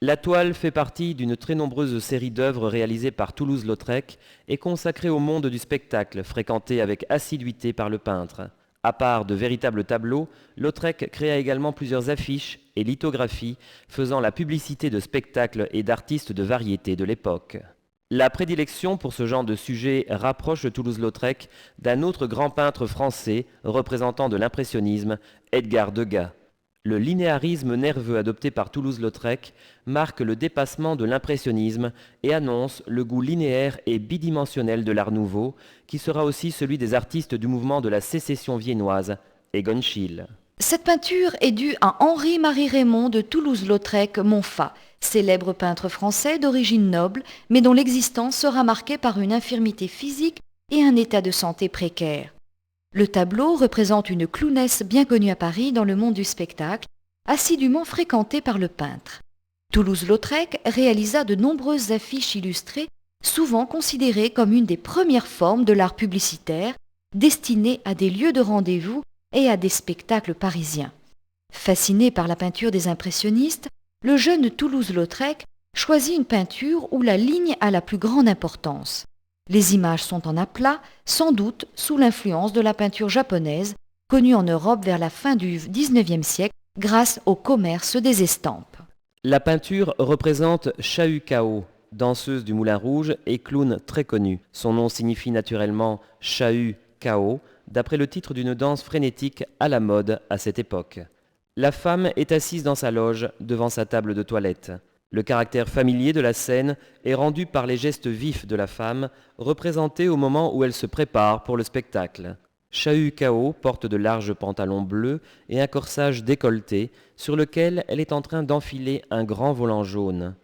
La toile fait partie d'une très nombreuse série d'œuvres réalisées par Toulouse-Lautrec et consacrée au monde du spectacle, fréquenté avec assiduité par le peintre. À part de véritables tableaux, Lautrec créa également plusieurs affiches et lithographies faisant la publicité de spectacles et d'artistes de variété de l'époque. La prédilection pour ce genre de sujet rapproche Toulouse-Lautrec d'un autre grand peintre français représentant de l'impressionnisme, Edgar Degas. Le linéarisme nerveux adopté par Toulouse-Lautrec marque le dépassement de l'impressionnisme et annonce le goût linéaire et bidimensionnel de l'Art nouveau, qui sera aussi celui des artistes du mouvement de la sécession viennoise, Egon Schiele. Cette peinture est due à Henri-Marie Raymond de Toulouse-Lautrec-Montfat, célèbre peintre français d'origine noble, mais dont l'existence sera marquée par une infirmité physique et un état de santé précaire. Le tableau représente une clownesse bien connue à Paris dans le monde du spectacle, assidûment fréquentée par le peintre. Toulouse-Lautrec réalisa de nombreuses affiches illustrées, souvent considérées comme une des premières formes de l'art publicitaire, destinées à des lieux de rendez-vous et à des spectacles parisiens. Fasciné par la peinture des impressionnistes, le jeune Toulouse-Lautrec choisit une peinture où la ligne a la plus grande importance. Les images sont en aplat, sans doute sous l'influence de la peinture japonaise, connue en Europe vers la fin du XIXe siècle grâce au commerce des estampes. La peinture représente Chahu Kao, danseuse du Moulin Rouge et clown très connue. Son nom signifie naturellement Chahu Kao, d'après le titre d'une danse frénétique à la mode à cette époque. La femme est assise dans sa loge devant sa table de toilette. Le caractère familier de la scène est rendu par les gestes vifs de la femme, représentés au moment où elle se prépare pour le spectacle. Chahu Kao porte de larges pantalons bleus et un corsage décolleté sur lequel elle est en train d'enfiler un grand volant jaune.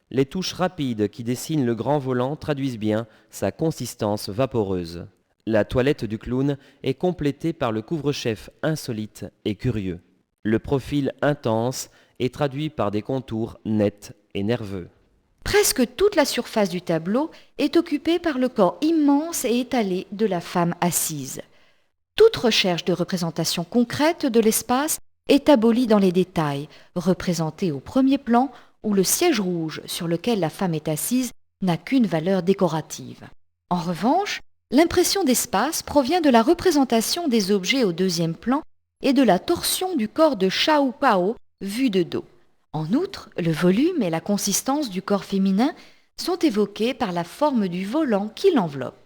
Les touches rapides qui dessinent le grand volant traduisent bien sa consistance vaporeuse. La toilette du clown est complétée par le couvre-chef insolite et curieux. Le profil intense est traduit par des contours nets et nerveux. Presque toute la surface du tableau est occupée par le corps immense et étalé de la femme assise. Toute recherche de représentation concrète de l'espace est abolie dans les détails, représentés au premier plan où le siège rouge sur lequel la femme est assise n'a qu'une valeur décorative. En revanche, l'impression d'espace provient de la représentation des objets au deuxième plan et de la torsion du corps de Chahu Kao vu de dos. En outre, le volume et la consistance du corps féminin sont évoqués par la forme du volant qui l'enveloppe.